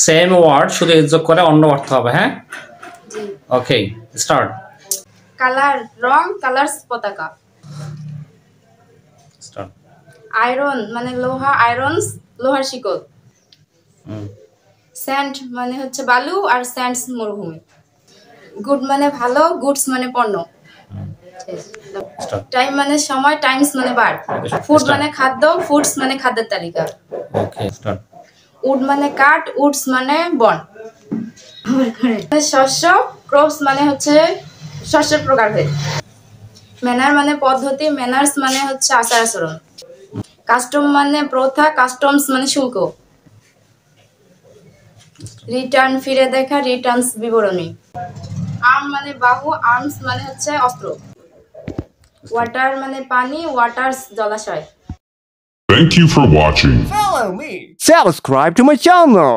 Same word শুধু S যোগ করে অন্য অর্থ হবে, হ্যাঁ? জি। ওকে, স্টার্ট। কালার রং, কালারস পতাকা। স্টার্ট। আয়রন মানে লোহা, আয়রনস লোহার শিকল। স্যান্ড মানে হচ্ছে বালু আর স্যান্ডস মরুভূমি। গুড মানে ভালো, গুডস মানে পণ্য। টাইম মানে সময়, টাইমস মানে বার। ফুড মানে খাদ্য, ফুডস মানে খাদ্যের তালিকা। ওকে, স্টার্ট। উড মানে কাঠ, উডস মানে বন। শস্য, ক্রপস মানে হচ্ছে শস্যের প্রকারভেদ। ম্যানার মানে পদ্ধতি, ম্যানার্স মানে হচ্ছে আচার আচরণ। কাস্টম মানে প্রথা, কাস্টমস মানে শুল্ক। রিটার্ন ফিরে দেখা, রিটার্নস বিবরণী। আর্ম মানে বাহু, আর্মস মানে হচ্ছে অস্ত্র। ওয়াটার মানে পানি, ওয়াটার্স জলাশয়। Thank you for watching. Follow me. Subscribe to my channel.